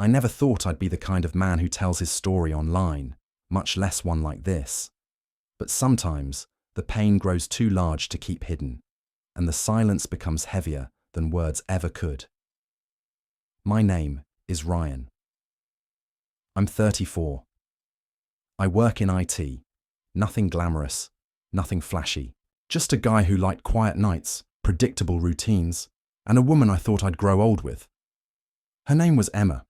I never thought I'd be the kind of man who tells his story online, much less one like this. But sometimes, the pain grows too large to keep hidden, and the silence becomes heavier than words ever could. My name is Ryan. I'm 34. I work in IT. Nothing glamorous, nothing flashy. Just a guy who liked quiet nights, predictable routines, and a woman I thought I'd grow old with. Her name was Emma.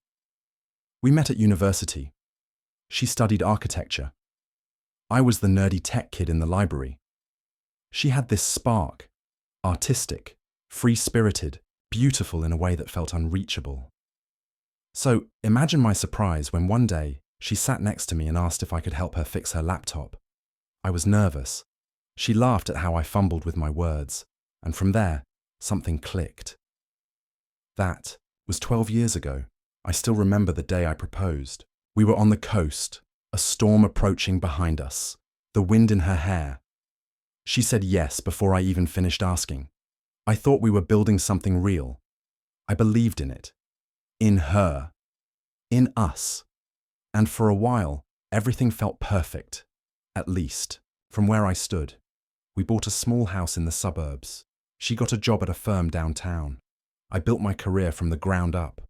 We met at university. She studied architecture. I was the nerdy tech kid in the library. She had this spark, artistic, free-spirited, beautiful in a way that felt unreachable. So imagine my surprise when one day she sat next to me and asked if I could help her fix her laptop. I was nervous. She laughed at how I fumbled with my words, and from there, something clicked. That was 12 years ago. I still remember the day I proposed. We were on the coast, a storm approaching behind us, the wind in her hair. She said yes before I even finished asking. I thought we were building something real. I believed in it. In her. In us. And for a while, everything felt perfect. At least, from where I stood. We bought a small house in the suburbs. She got a job at a firm downtown. I built my career from the ground up.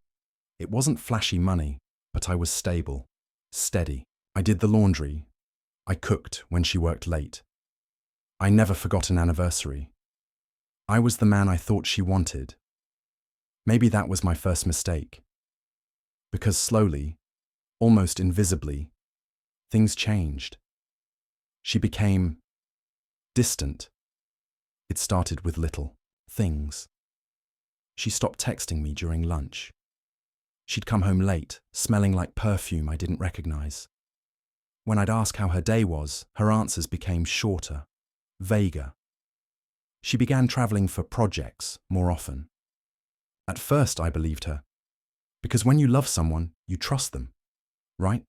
It wasn't flashy money, but I was stable, steady. I did the laundry. I cooked when she worked late. I never forgot an anniversary. I was the man I thought she wanted. Maybe that was my first mistake. Because slowly, almost invisibly, things changed. She became distant. It started with little things. She stopped texting me during lunch. She'd come home late, smelling like perfume I didn't recognize. When I'd ask how her day was, her answers became shorter, vaguer. She began traveling for projects more often. At first, I believed her. Because when you love someone, you trust them, right?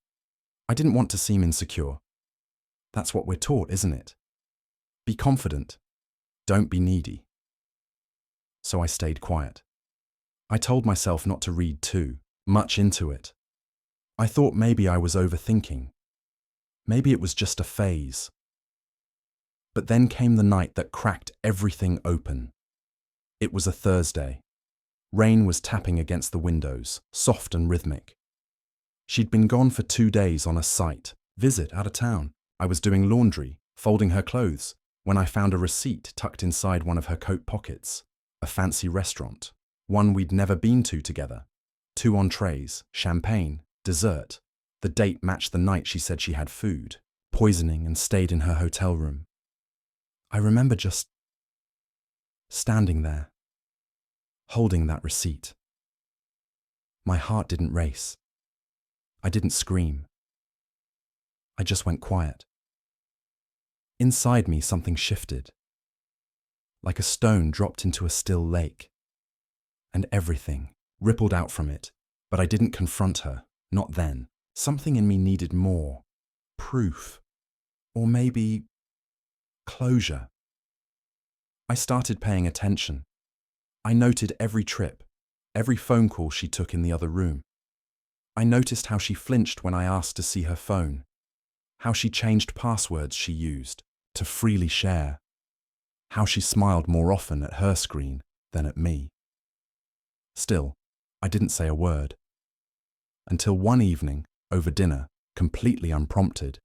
I didn't want to seem insecure. That's what we're taught, isn't it? Be confident. Don't be needy. So I stayed quiet. I told myself not to read too much into it. I thought maybe I was overthinking. Maybe it was just a phase. But then came the night that cracked everything open. It was a Thursday. Rain was tapping against the windows, soft and rhythmic. She'd been gone for 2 days on a site visit out of town. I was doing laundry, folding her clothes, when I found a receipt tucked inside one of her coat pockets. A fancy restaurant, one we'd never been to together. 2 entrees, champagne, dessert. The date matched the night she said she had food, poisoning, and stayed in her hotel room. I remember just standing there, holding that receipt. My heart didn't race. I didn't scream. I just went quiet. Inside me, something shifted. Like a stone dropped into a still lake. And everything rippled out from it, but I didn't confront her, not then. Something in me needed more. Proof. Or maybe closure. I started paying attention. I noted every trip, every phone call she took in the other room. I noticed how she flinched when I asked to see her phone, how she changed passwords she used to freely share, how she smiled more often at her screen than at me. Still, I didn't say a word. Until one evening, over dinner, completely unprompted,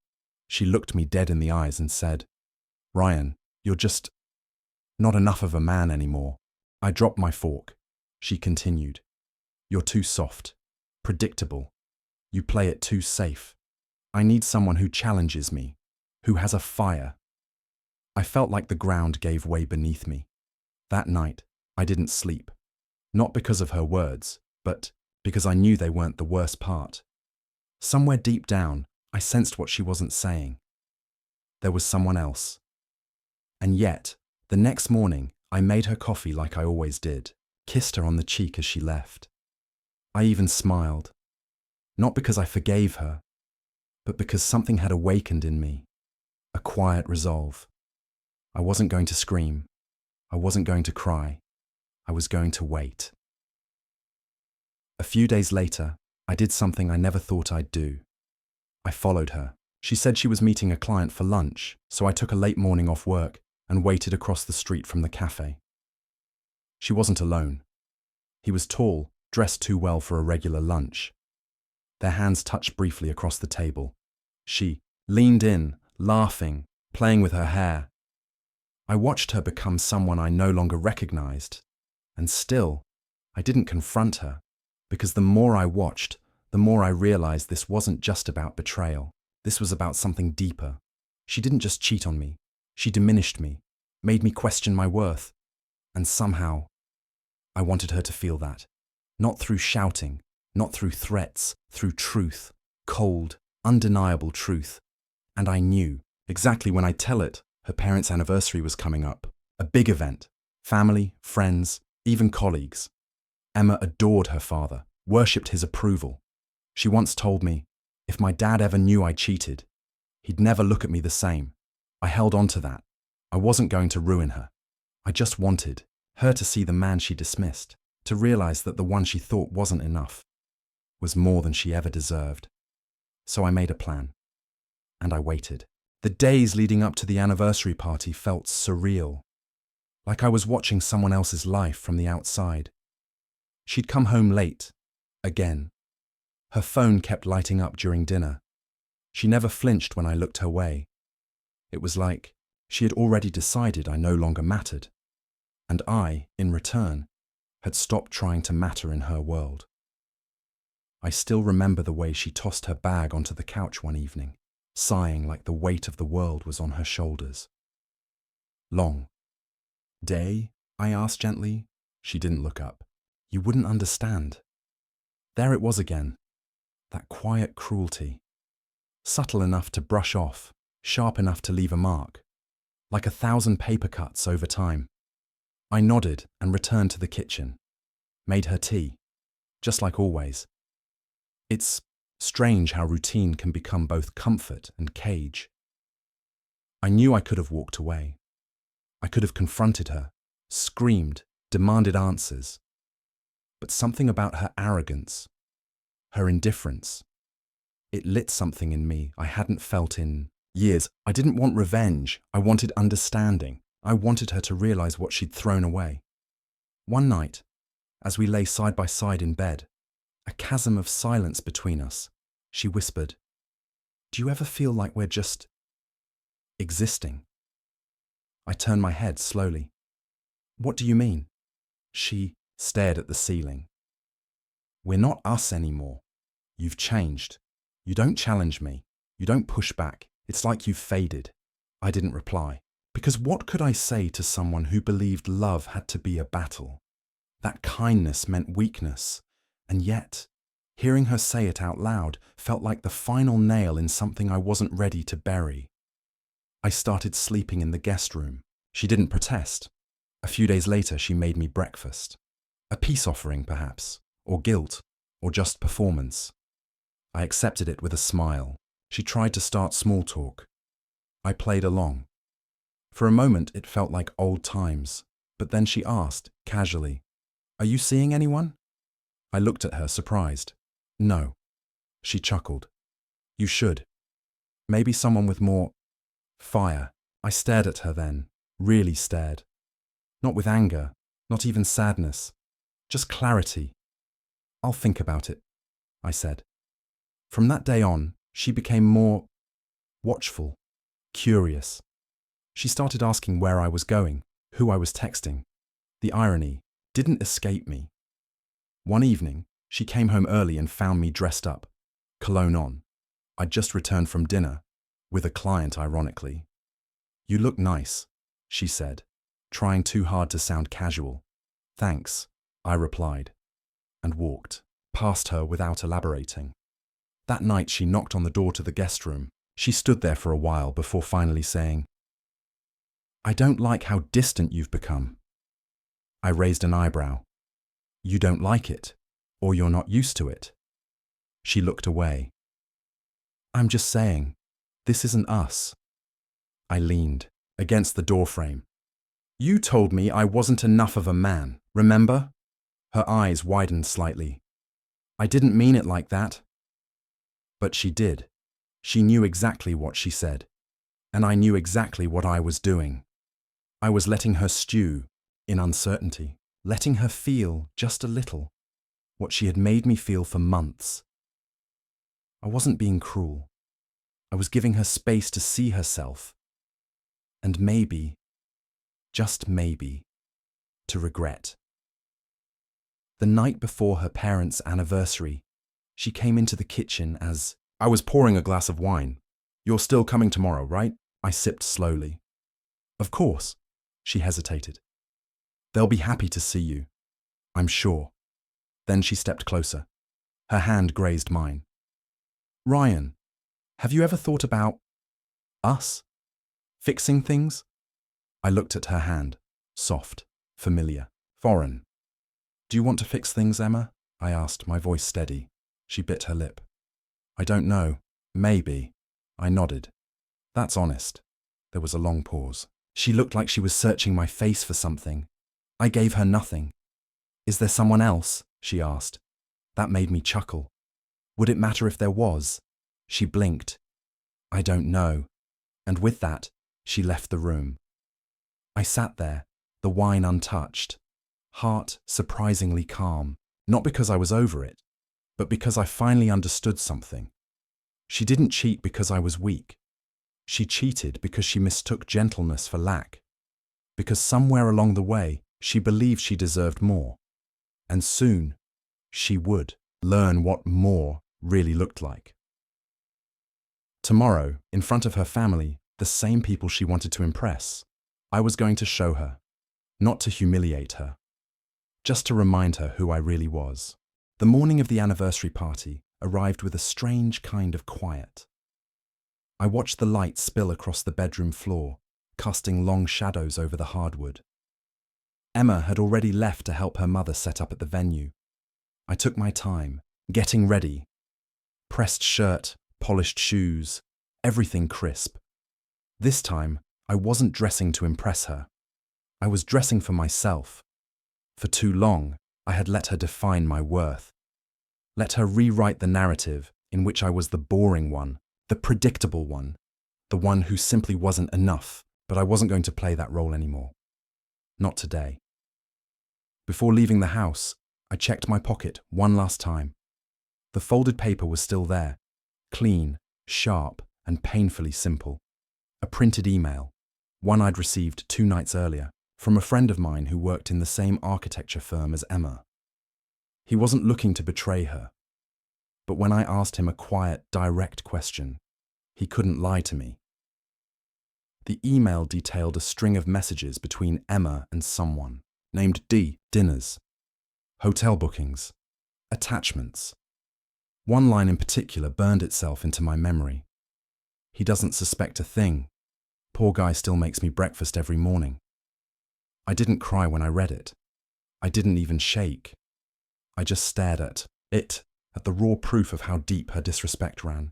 she looked me dead in the eyes and said, "Ryan, you're just not enough of a man anymore." I dropped my fork. She continued, "You're too soft, predictable. You play it too safe. I need someone who challenges me, who has a fire." I felt like the ground gave way beneath me. That night, I didn't sleep. Not because of her words, but because I knew they weren't the worst part. Somewhere deep down, I sensed what she wasn't saying. There was someone else. And yet, the next morning, I made her coffee like I always did, kissed her on the cheek as she left. I even smiled. Not because I forgave her, but because something had awakened in me. A quiet resolve. I wasn't going to scream. I wasn't going to cry. I was going to wait. A few days later, I did something I never thought I'd do. I followed her. She said she was meeting a client for lunch, so I took a late morning off work and waited across the street from the cafe. She wasn't alone. He was tall, dressed too well for a regular lunch. Their hands touched briefly across the table. She leaned in, laughing, playing with her hair. I watched her become someone I no longer recognized, and still, I didn't confront her, because the more I watched, the more I realized this wasn't just about betrayal. This was about something deeper. She didn't just cheat on me. She diminished me, made me question my worth. And somehow, I wanted her to feel that. Not through shouting, not through threats, through truth, cold, undeniable truth. And I knew, exactly when I'd tell it, her parents' anniversary was coming up. A big event. Family, friends, even colleagues. Emma adored her father, worshipped his approval. She once told me, if my dad ever knew I cheated, he'd never look at me the same. I held on to that. I wasn't going to ruin her. I just wanted her to see the man she dismissed, to realize that the one she thought wasn't enough was more than she ever deserved. So I made a plan. And I waited. The days leading up to the anniversary party felt surreal, like I was watching someone else's life from the outside. She'd come home late, again. Her phone kept lighting up during dinner. She never flinched when I looked her way. It was like she had already decided I no longer mattered, and I, in return, had stopped trying to matter in her world. I still remember the way she tossed her bag onto the couch one evening, sighing like the weight of the world was on her shoulders. Long day? I asked gently. She didn't look up. You wouldn't understand. There it was again, that quiet cruelty. Subtle enough to brush off, sharp enough to leave a mark, like 1,000 paper cuts over time. I nodded and returned to the kitchen, made her tea, just like always. It's strange how routine can become both comfort and cage. I knew I could have walked away. I could have confronted her, screamed, demanded answers. But something about her arrogance, her indifference, it lit something in me I hadn't felt in years. I didn't want revenge. I wanted understanding. I wanted her to realize what she'd thrown away. One night, as we lay side by side in bed, a chasm of silence between us, she whispered, "Do you ever feel like we're just existing?" I turned my head slowly. "What do you mean?" She stared at the ceiling. "We're not us anymore. You've changed. You don't challenge me. You don't push back. It's like you've faded." I didn't reply, because what could I say to someone who believed love had to be a battle? That kindness meant weakness, and yet, hearing her say it out loud felt like the final nail in something I wasn't ready to bury. I started sleeping in the guest room. She didn't protest. A few days later, she made me breakfast. A peace offering, perhaps, or guilt, or just performance. I accepted it with a smile. She tried to start small talk. I played along. For a moment, it felt like old times, but then she asked, casually, "Are you seeing anyone?" I looked at her, surprised. "No." She chuckled. "You should. Maybe someone with more fire." I stared at her then, really stared. Not with anger, not even sadness, just clarity. "I'll think about it," I said. From that day on, she became more watchful, curious. She started asking where I was going, who I was texting. The irony didn't escape me. One evening, she came home early and found me dressed up, cologne on. I'd just returned from dinner, with a client ironically. "You look nice," she said, trying too hard to sound casual. "Thanks," I replied, and walked past her without elaborating. That night she knocked on the door to the guest room. She stood there for a while before finally saying, "I don't like how distant you've become." I raised an eyebrow. "You don't like it, or you're not used to it?" She looked away. "I'm just saying, this isn't us." I leaned against the doorframe. "You told me I wasn't enough of a man, remember?" Her eyes widened slightly. I didn't mean it like that. But she did. She knew exactly what she said. And I knew exactly what I was doing. I was letting her stew in uncertainty, letting her feel just a little what she had made me feel for months. I wasn't being cruel. I was giving her space to see herself. And maybe, just maybe, to regret. The night before her parents' anniversary, she came into the kitchen as I was pouring a glass of wine. You're still coming tomorrow, right? I sipped slowly. Of course, she hesitated. They'll be happy to see you, I'm sure. Then she stepped closer. Her hand grazed mine. Ryan, have you ever thought about us? Fixing things? I looked at her hand. Soft, familiar, foreign. Do you want to fix things, Emma? I asked, my voice steady. She bit her lip. I don't know. Maybe. I nodded. That's honest. There was a long pause. She looked like she was searching my face for something. I gave her nothing. Is there someone else? She asked. That made me chuckle. Would it matter if there was? She blinked. I don't know. And with that, she left the room. I sat there, the wine untouched, heart surprisingly calm, not because I was over it, but because I finally understood something. She didn't cheat because I was weak. She cheated because she mistook gentleness for lack, because somewhere along the way, she believed she deserved more. And soon, she would learn what more really looked like. Tomorrow, in front of her family, the same people she wanted to impress, I was going to show her, not to humiliate her, just to remind her who I really was. The morning of the anniversary party arrived with a strange kind of quiet. I watched the light spill across the bedroom floor, casting long shadows over the hardwood. Emma had already left to help her mother set up at the venue. I took my time, getting ready. Pressed shirt, polished shoes, everything crisp. This time, I wasn't dressing to impress her. I was dressing for myself. For too long, I had let her define my worth. Let her rewrite the narrative in which I was the boring one, the predictable one, the one who simply wasn't enough, but I wasn't going to play that role anymore. Not today. Before leaving the house, I checked my pocket one last time. The folded paper was still there, clean, sharp, and painfully simple. A printed email, one I'd received 2 nights earlier, from a friend of mine who worked in the same architecture firm as Emma. He wasn't looking to betray her, but when I asked him a quiet, direct question, he couldn't lie to me. The email detailed a string of messages between Emma and someone, named D, dinners, hotel bookings, attachments. One line in particular burned itself into my memory. He doesn't suspect a thing. Poor guy still makes me breakfast every morning. I didn't cry when I read it. I didn't even shake. I just stared at it, at the raw proof of how deep her disrespect ran.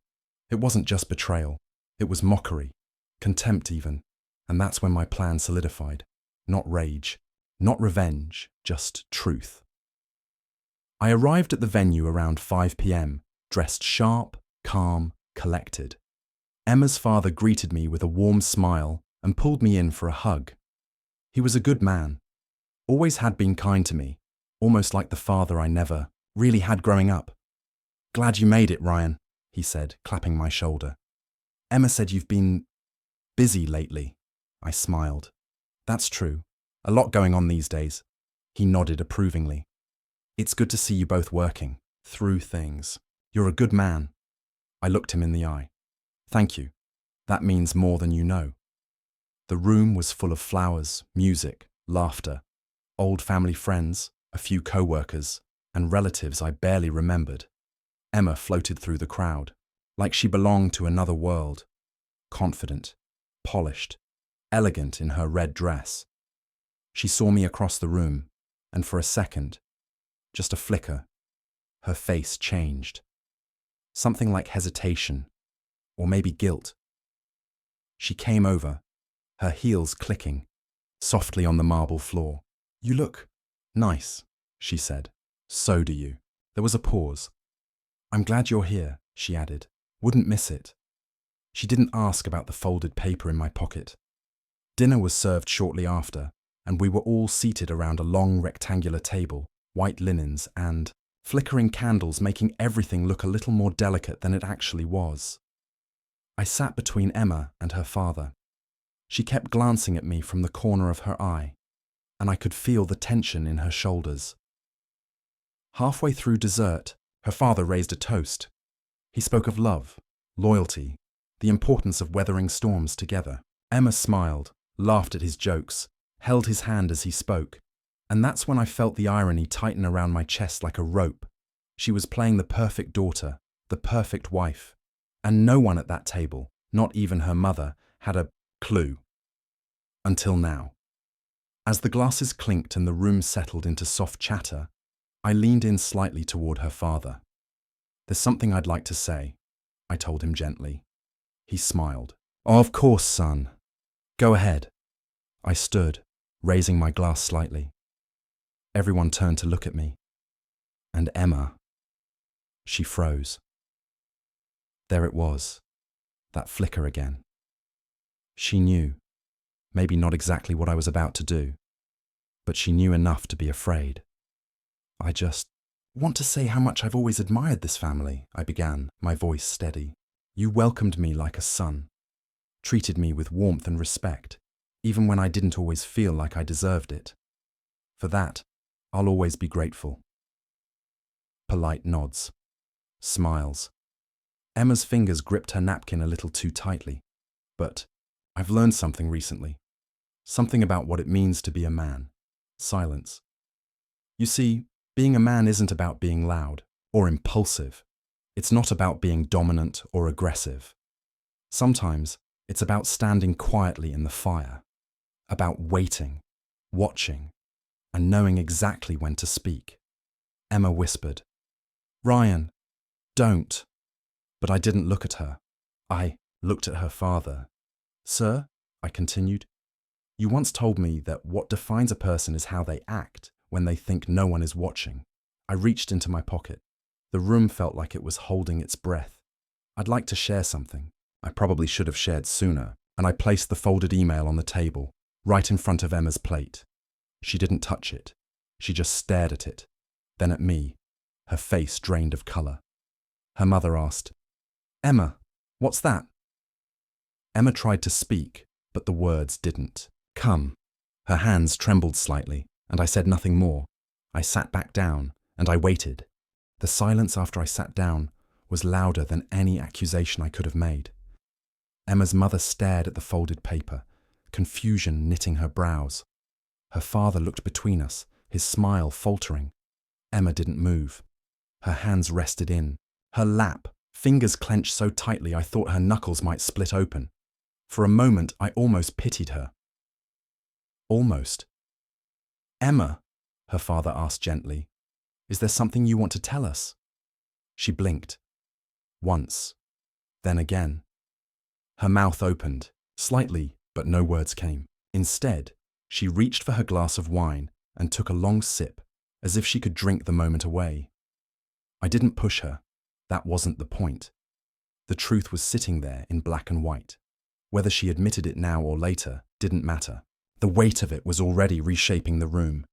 It wasn't just betrayal. It was mockery, contempt even. And that's when my plan solidified. Not rage, not revenge, just truth. I arrived at the venue around 5 p.m., dressed sharp, calm, collected. Emma's father greeted me with a warm smile and pulled me in for a hug. He was a good man, always had been kind to me, almost like the father I never really had growing up. Glad you made it, Ryan, he said, clapping my shoulder. Emma said you've been busy lately. I smiled. That's true. A lot going on these days. He nodded approvingly. It's good to see you both working through things. You're a good man. I looked him in the eye. Thank you. That means more than you know. The room was full of flowers, music, laughter, old family friends, a few co-workers, and relatives I barely remembered. Emma floated through the crowd, like she belonged to another world, confident, polished, elegant in her red dress. She saw me across the room, and for a second, just a flicker, her face changed. Something like hesitation, or maybe guilt. She came over, her heels clicking, softly on the marble floor. You look nice, she said. So do you. There was a pause. I'm glad you're here, she added. Wouldn't miss it. She didn't ask about the folded paper in my pocket. Dinner was served shortly after, and we were all seated around a long rectangular table, white linens and flickering candles making everything look a little more delicate than it actually was. I sat between Emma and her father. She kept glancing at me from the corner of her eye, and I could feel the tension in her shoulders. Halfway through dessert, her father raised a toast. He spoke of love, loyalty, the importance of weathering storms together. Emma smiled, laughed at his jokes, held his hand as he spoke, and that's when I felt the irony tighten around my chest like a rope. She was playing the perfect daughter, the perfect wife, and no one at that table, not even her mother, had a clue. Until now. As the glasses clinked and the room settled into soft chatter, I leaned in slightly toward her father. There's something I'd like to say, I told him gently. He smiled. Oh, of course, son. Go ahead. I stood, raising my glass slightly. Everyone turned to look at me. And Emma. She froze. There it was, that flicker again. She knew, maybe not exactly what I was about to do, but she knew enough to be afraid. I just want to say how much I've always admired this family, I began, my voice steady. You welcomed me like a son, treated me with warmth and respect, even when I didn't always feel like I deserved it. For that, I'll always be grateful. Polite nods. Smiles. Emma's fingers gripped her napkin a little too tightly. But I've learned something recently. Something about what it means to be a man. Silence. You see, being a man isn't about being loud or impulsive. It's not about being dominant or aggressive. Sometimes it's about standing quietly in the fire, about waiting, watching, and knowing exactly when to speak. Emma whispered, Ryan, don't. But I didn't look at her. I looked at her father. Sir, I continued, you once told me that what defines a person is how they act when they think no one is watching. I reached into my pocket. The room felt like it was holding its breath. I'd like to share something. I probably should have shared sooner, and I placed the folded email on the table, right in front of Emma's plate. She didn't touch it. She just stared at it, then at me, her face drained of colour. Her mother asked, Emma, what's that? Emma tried to speak, but the words didn't come. Her hands trembled slightly, and I said nothing more. I sat back down, and I waited. The silence after I sat down was louder than any accusation I could have made. Emma's mother stared at the folded paper, confusion knitting her brows. Her father looked between us, his smile faltering. Emma didn't move. Her hands rested in her lap, fingers clenched so tightly I thought her knuckles might split open. For a moment, I almost pitied her. Almost. Emma, her father asked gently, is there something you want to tell us? She blinked. Once. Then again. Her mouth opened, slightly, but no words came. Instead, she reached for her glass of wine and took a long sip, as if she could drink the moment away. I didn't push her. That wasn't the point. The truth was sitting there in black and white. Whether she admitted it now or later didn't matter. The weight of it was already reshaping the room.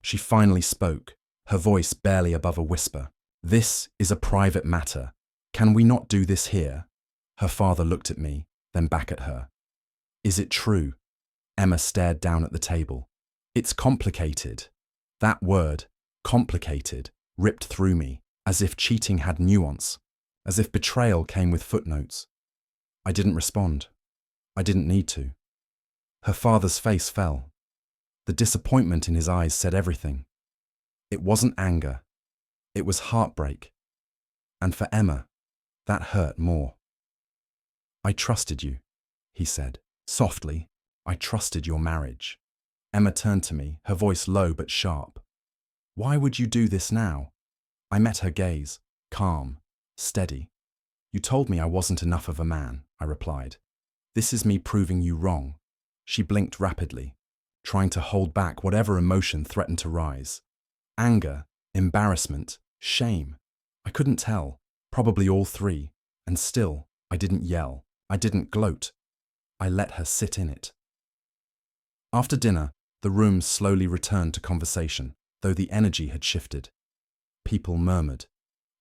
She finally spoke, her voice barely above a whisper. This is a private matter. Can we not do this here? Her father looked at me, then back at her. Is it true? Emma stared down at the table. It's complicated. That word, complicated, ripped through me, as if cheating had nuance, as if betrayal came with footnotes. I didn't respond. I didn't need to. Her father's face fell. The disappointment in his eyes said everything. It wasn't anger. It was heartbreak. And for Emma, that hurt more. I trusted you, he said, softly. I trusted your marriage. Emma turned to me, her voice low but sharp. Why would you do this now? I met her gaze, calm, steady. You told me I wasn't enough of a man, I replied. This is me proving you wrong. She blinked rapidly, trying to hold back whatever emotion threatened to rise. Anger, embarrassment, shame. I couldn't tell. Probably all three, and still, I didn't yell. I didn't gloat. I let her sit in it. After dinner, the room slowly returned to conversation, though the energy had shifted. People murmured.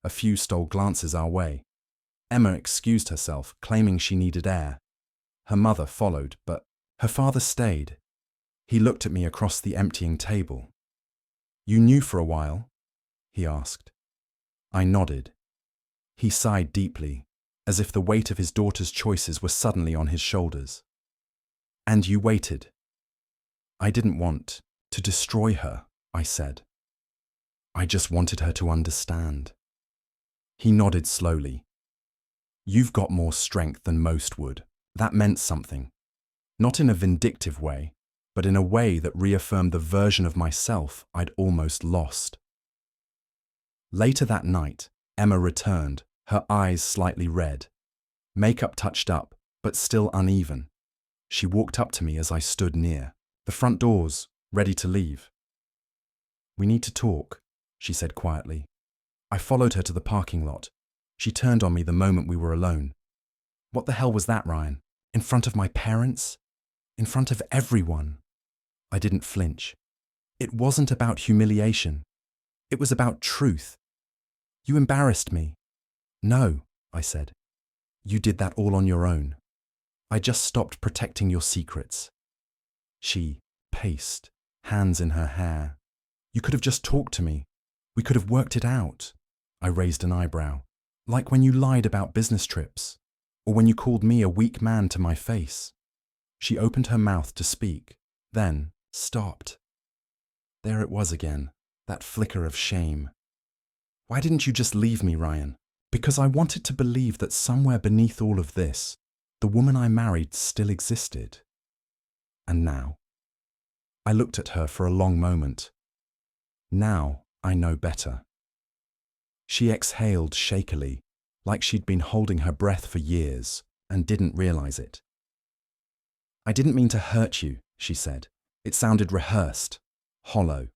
A few stole glances our way. Emma excused herself, claiming she needed air. Her mother followed, but her father stayed. He looked at me across the emptying table. "You knew for a while?" he asked. I nodded. He sighed deeply, as if the weight of his daughter's choices were suddenly on his shoulders. "And you waited." "I didn't want to destroy her," I said. "I just wanted her to understand." He nodded slowly. "You've got more strength than most would." That meant something. Not in a vindictive way, but in a way that reaffirmed the version of myself I'd almost lost. Later that night, Emma returned, her eyes slightly red. Makeup touched up, but still uneven. She walked up to me as I stood near, the front doors, ready to leave. "We need to talk," she said quietly. I followed her to the parking lot. She turned on me the moment we were alone. "What the hell was that, Ryan? In front of my parents? In front of everyone?" I didn't flinch. It wasn't about humiliation. It was about truth. "You embarrassed me." "No," I said. "You did that all on your own. I just stopped protecting your secrets." She paced, hands in her hair. "You could have just talked to me. We could have worked it out." I raised an eyebrow. "Like when you lied about business trips, or when you called me a weak man to my face." She opened her mouth to speak, then stopped. There it was again, that flicker of shame. "Why didn't you just leave me, Ryan?" Because I wanted to believe that somewhere beneath all of this, the woman I married still existed. And now? I looked at her for a long moment. Now I know better. She exhaled shakily, like she'd been holding her breath for years and didn't realize it. "I didn't mean to hurt you," she said. "It sounded rehearsed, hollow."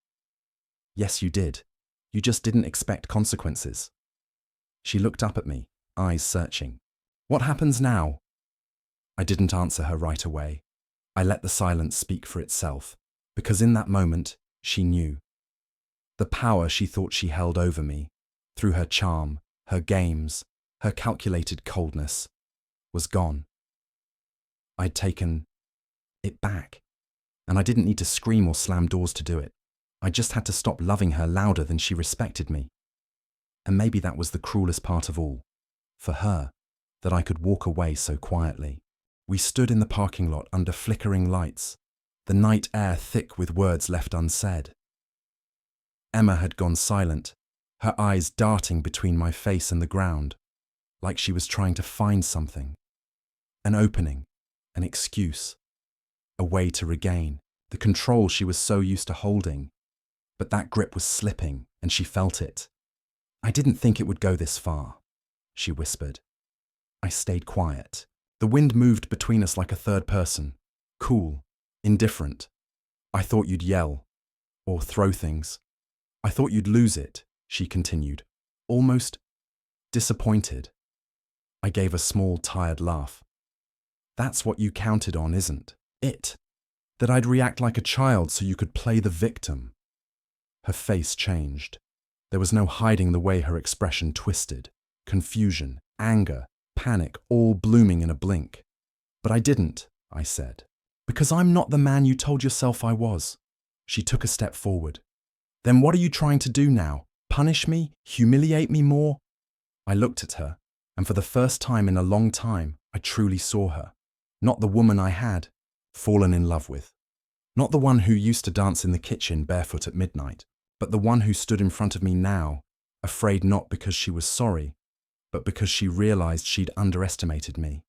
"Yes, you did. You just didn't expect consequences." She looked up at me, eyes searching. "What happens now?" I didn't answer her right away. I let the silence speak for itself, because in that moment, she knew. The power she thought she held over me, through her charm, her games, her calculated coldness, was gone. I'd taken it back, and I didn't need to scream or slam doors to do it. I just had to stop loving her louder than she respected me. And maybe that was the cruelest part of all, for her, that I could walk away so quietly. We stood in the parking lot under flickering lights, the night air thick with words left unsaid. Emma had gone silent, her eyes darting between my face and the ground, like she was trying to find something. An opening, an excuse, a way to regain the control she was so used to holding. But that grip was slipping, and she felt it. "I didn't think it would go this far," she whispered. I stayed quiet. The wind moved between us like a third person, cool, indifferent. "I thought you'd yell, or throw things. I thought you'd lose it," she continued, almost disappointed. I gave a small, tired laugh. "That's what you counted on, isn't it? That I'd react like a child so you could play the victim." Her face changed. There was no hiding the way her expression twisted. Confusion, anger, panic, all blooming in a blink. "But I didn't," I said. "Because I'm not the man you told yourself I was." She took a step forward. "Then what are you trying to do now? Punish me? Humiliate me more?" I looked at her, and for the first time in a long time, I truly saw her. Not the woman I had fallen in love with. Not the one who used to dance in the kitchen barefoot at midnight, but the one who stood in front of me now, afraid not because she was sorry, but because she realized she'd underestimated me.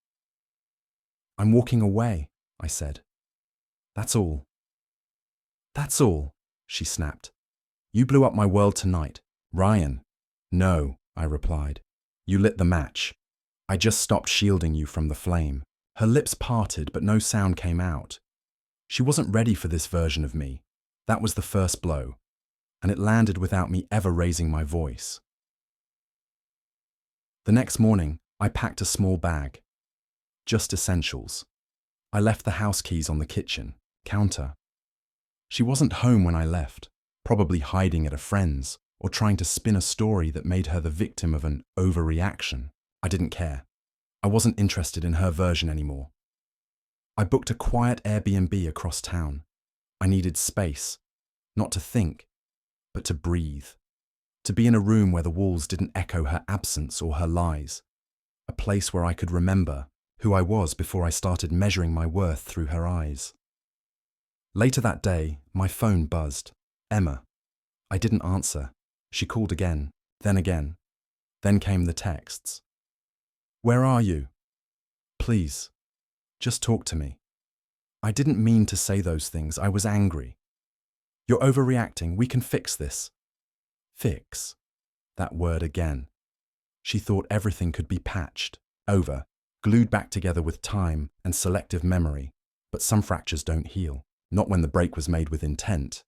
"I'm walking away," I said. "That's all." "That's all," she snapped. "You blew up my world tonight, Ryan." "No," I replied. "You lit the match. I just stopped shielding you from the flame." Her lips parted, but no sound came out. She wasn't ready for this version of me. That was the first blow, and it landed without me ever raising my voice. The next morning, I packed a small bag. Just essentials. I left the house keys on the kitchen counter. She wasn't home when I left, probably hiding at a friend's or trying to spin a story that made her the victim of an overreaction. I didn't care. I wasn't interested in her version anymore. I booked a quiet Airbnb across town. I needed space, not to think, but to breathe. To be in a room where the walls didn't echo her absence or her lies. A place where I could remember who I was before I started measuring my worth through her eyes. Later that day, my phone buzzed. Emma. I didn't answer. She called again, then again. Then came the texts. Where are you? Please, just talk to me. I didn't mean to say those things. I was angry. You're overreacting. We can fix this. Fix. That word again. She thought everything could be patched, over, glued back together with time and selective memory. But some fractures don't heal, not when the break was made with intent.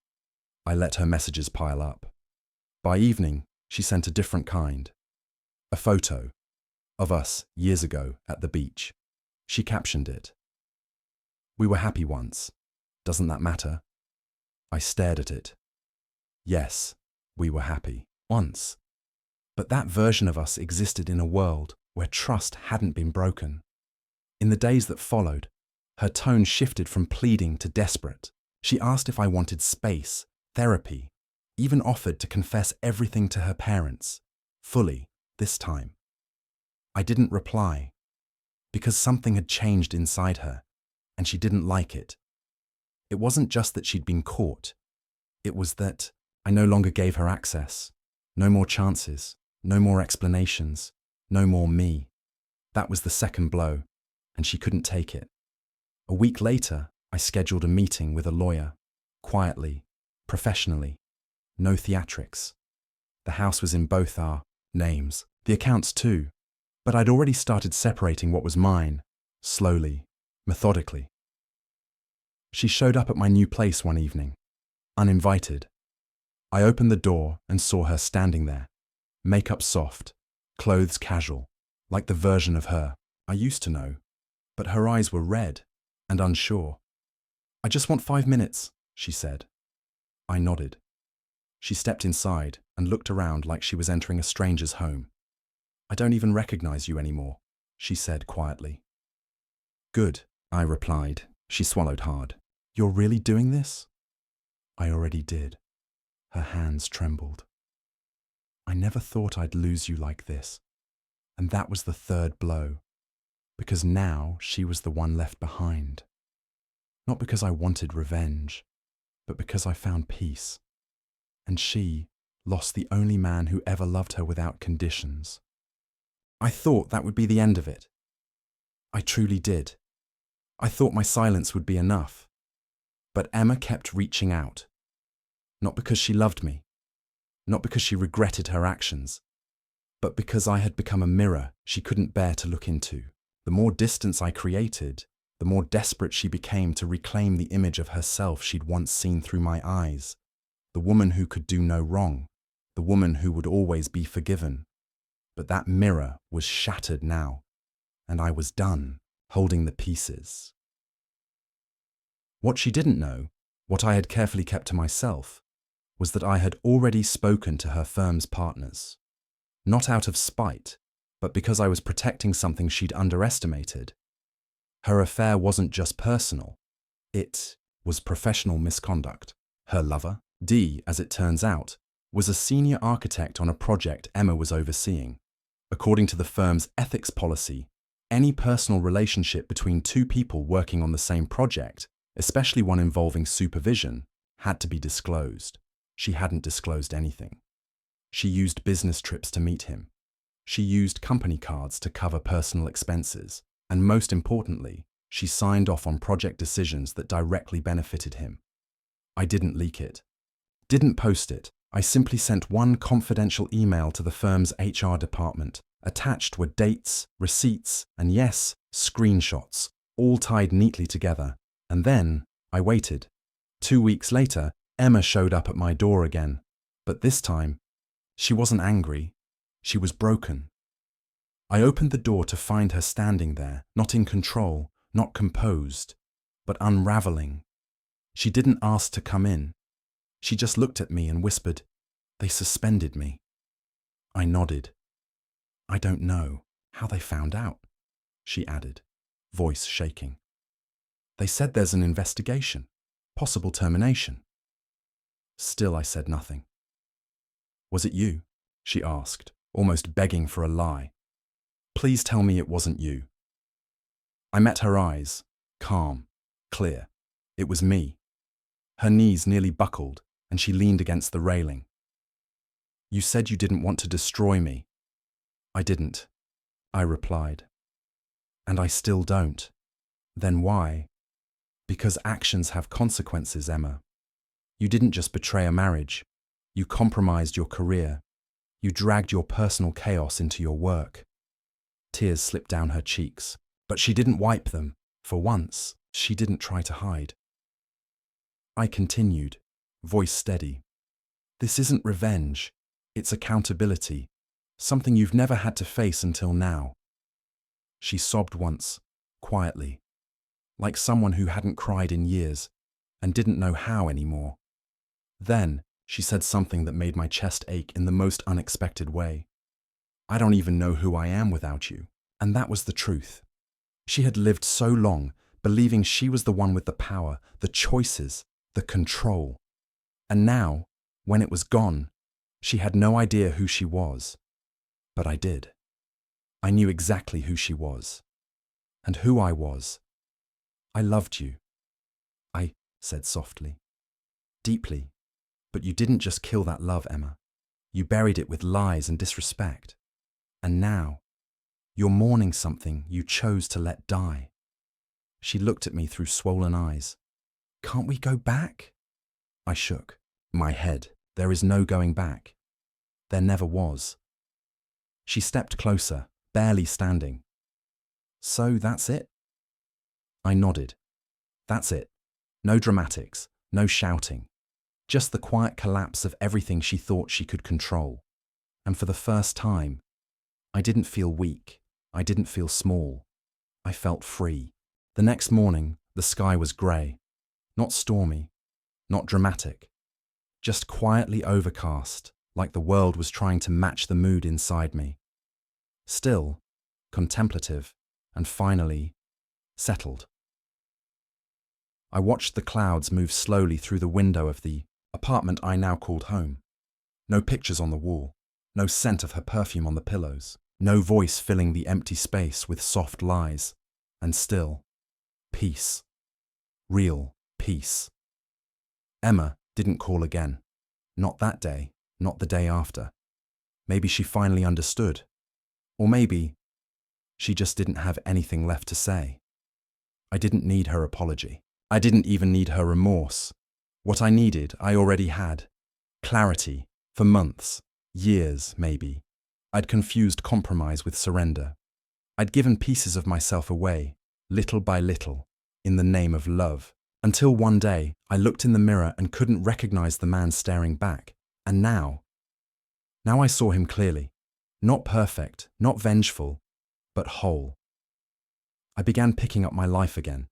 I let her messages pile up. By evening, she sent a different kind. A photo of us years ago at the beach. She captioned it. We were happy once. Doesn't that matter? I stared at it. Yes, we were happy once. But that version of us existed in a world where trust hadn't been broken. In the days that followed, her tone shifted from pleading to desperate. She asked if I wanted space, therapy, even offered to confess everything to her parents, fully, this time. I didn't reply, because something had changed inside her, and she didn't like it. It wasn't just that she'd been caught. It was that I no longer gave her access. No more chances, no more explanations, no more me. That was the second blow, and she couldn't take it. A week later, I scheduled a meeting with a lawyer, quietly, professionally, no theatrics. The house was in both our names, the accounts too, but I'd already started separating what was mine, slowly, methodically. She showed up at my new place one evening, uninvited. I opened the door and saw her standing there, makeup soft, clothes casual, like the version of her I used to know, but her eyes were red and unsure. I just want 5 minutes, she said. I nodded. She stepped inside and looked around like she was entering a stranger's home. I don't even recognize you anymore, she said quietly. Good, I replied. She swallowed hard. You're really doing this? I already did. Her hands trembled. I never thought I'd lose you like this. And that was the third blow. Because now she was the one left behind. Not because I wanted revenge, but because I found peace. And she lost the only man who ever loved her without conditions. I thought that would be the end of it. I truly did. I thought my silence would be enough. But Emma kept reaching out. Not because she loved me, not because she regretted her actions, but because I had become a mirror she couldn't bear to look into. The more distance I created, the more desperate she became to reclaim the image of herself she'd once seen through my eyes. The woman who could do no wrong, the woman who would always be forgiven. But that mirror was shattered now, and I was done holding the pieces. What she didn't know, what I had carefully kept to myself, was that I had already spoken to her firm's partners. Not out of spite, but because I was protecting something she'd underestimated. Her affair wasn't just personal, it was professional misconduct. Her lover, D, as it turns out, was a senior architect on a project Emma was overseeing. According to the firm's ethics policy, any personal relationship between two people working on the same project, especially one involving supervision, had to be disclosed. She hadn't disclosed anything. She used business trips to meet him. She used company cards to cover personal expenses. And most importantly, she signed off on project decisions that directly benefited him. I didn't leak it. Didn't post it. I simply sent one confidential email to the firm's HR department. Attached were dates, receipts, and yes, screenshots, all tied neatly together. And then I waited. 2 weeks later, Emma showed up at my door again. But this time, she wasn't angry. She was broken. I opened the door to find her standing there, not in control, not composed, but unraveling. She didn't ask to come in. She just looked at me and whispered, "They suspended me." I nodded. "I don't know how they found out," she added, voice shaking. "They said there's an investigation, possible termination." Still, I said nothing. "Was it you?" she asked, almost begging for a lie. "Please tell me it wasn't you." I met her eyes, calm, clear. It was me. Her knees nearly buckled, and she leaned against the railing. "You said you didn't want to destroy me." "I didn't," I replied. "And I still don't." "Then why?" "Because actions have consequences, Emma. You didn't just betray a marriage. You compromised your career. You dragged your personal chaos into your work." Tears slipped down her cheeks, but she didn't wipe them. For once, she didn't try to hide. I continued, voice steady. "This isn't revenge. It's accountability. Something you've never had to face until now." She sobbed once, quietly, like someone who hadn't cried in years and didn't know how anymore. Then she said something that made my chest ache in the most unexpected way. "I don't even know who I am without you." And that was the truth. She had lived so long, believing she was the one with the power, the choices, the control. And now, when it was gone, she had no idea who she was. But I did. I knew exactly who she was. And who I was. "I loved you," I said softly. "Deeply. But you didn't just kill that love, Emma. You buried it with lies and disrespect. And now, you're mourning something you chose to let die." She looked at me through swollen eyes. "Can't we go back?" I shook my head. "There is no going back. There never was." She stepped closer, barely standing. "So that's it?" I nodded. "That's it. No dramatics, no shouting. Just the quiet collapse of everything she thought she could control. And for the first time, I didn't feel weak. I didn't feel small. I felt free. The next morning, the sky was grey. Not stormy, not dramatic. Just quietly overcast, like the world was trying to match the mood inside me. Still, contemplative, and finally, settled. I watched the clouds move slowly through the window of the apartment I now called home. No pictures on the wall, no scent of her perfume on the pillows, no voice filling the empty space with soft lies, and still, peace. Real peace. Emma didn't call again. Not that day, not the day after. Maybe she finally understood. Or maybe she just didn't have anything left to say. I didn't need her apology. I didn't even need her remorse. What I needed, I already had. Clarity, for months, years maybe. I'd confused compromise with surrender. I'd given pieces of myself away, little by little, in the name of love. Until one day, I looked in the mirror and couldn't recognize the man staring back. And now I saw him clearly. Not perfect, not vengeful, but whole. I began picking up my life again.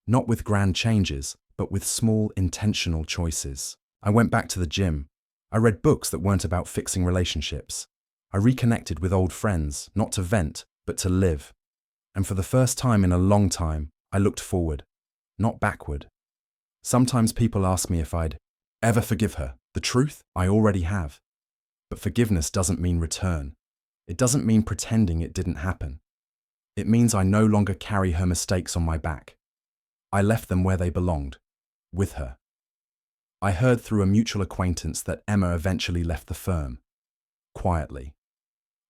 Not with grand changes, but with small, intentional choices. I went back to the gym. I read books that weren't about fixing relationships. I reconnected with old friends, not to vent, but to live. And for the first time in a long time, I looked forward, not backward. Sometimes people ask me if I'd ever forgive her. The truth, I already have. But forgiveness doesn't mean return. It doesn't mean pretending it didn't happen. It means I no longer carry her mistakes on my back. I left them where they belonged, with her. I heard through a mutual acquaintance that Emma eventually left the firm. Quietly.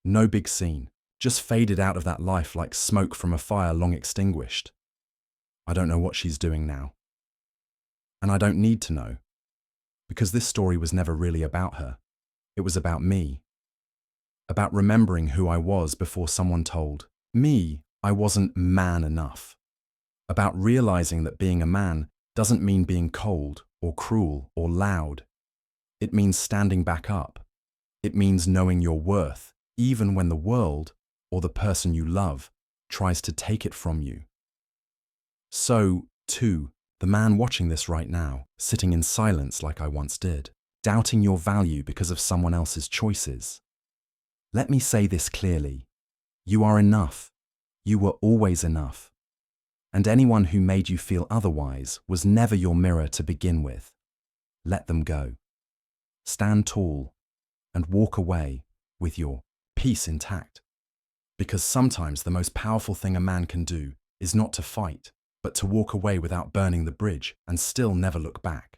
No big scene, just faded out of that life like smoke from a fire long extinguished. I don't know what she's doing now. And I don't need to know, because this story was never really about her. It was about me. About remembering who I was before someone told me I wasn't man enough. About realizing that being a man doesn't mean being cold or cruel or loud. It means standing back up. It means knowing your worth, even when the world or the person you love tries to take it from you. So, too, the man watching this right now, sitting in silence like I once did, doubting your value because of someone else's choices. Let me say this clearly. You are enough. You were always enough. And anyone who made you feel otherwise was never your mirror to begin with. Let them go. Stand tall and walk away with your peace intact. Because sometimes the most powerful thing a man can do is not to fight, but to walk away without burning the bridge and still never look back.